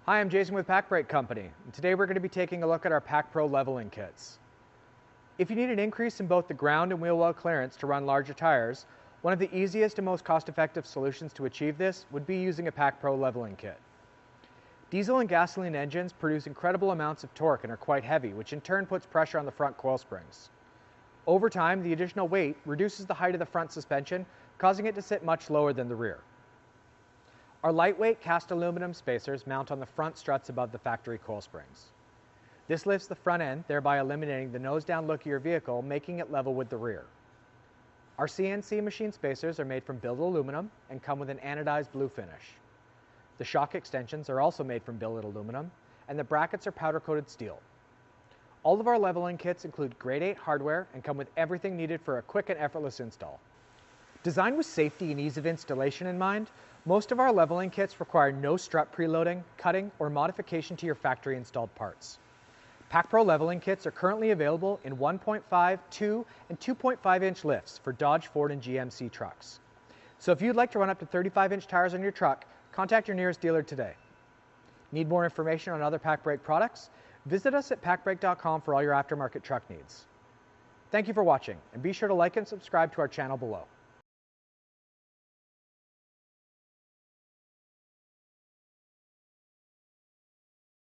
Hi, I'm Jason with Pacbrake Company, and today we're going to be taking a look at our PacPro Leveling Kits. If you need an increase in both the ground and wheel well clearance to run larger tires, one of the easiest and most cost-effective solutions to achieve this would be using a PacPro Leveling Kit. Diesel and gasoline engines produce incredible amounts of torque and are quite heavy, which in turn puts pressure on the front coil springs. Over time, the additional weight reduces the height of the front suspension, causing it to sit much lower than the rear. Our lightweight cast aluminum spacers mount on the front struts above the factory coil springs. This lifts the front end, thereby eliminating the nose-down look of your vehicle, making it level with the rear. Our CNC machine spacers are made from billet aluminum and come with an anodized blue finish. The shock extensions are also made from billet aluminum, and the brackets are powder-coated steel. All of our leveling kits include grade 8 hardware and come with everything needed for a quick and effortless install. Designed with safety and ease of installation in mind, most of our leveling kits require no strut preloading, cutting, or modification to your factory installed parts. PacPro Leveling Kits are currently available in 1.5, 2, and 2.5-inch lifts for Dodge, Ford, and GMC trucks. So if you'd like to run up to 35-inch tires on your truck, contact your nearest dealer today. Need more information on other Pacbrake products? Visit us at pacbrake.com for all your aftermarket truck needs. Thank you for watching, and be sure to like and subscribe to our channel below.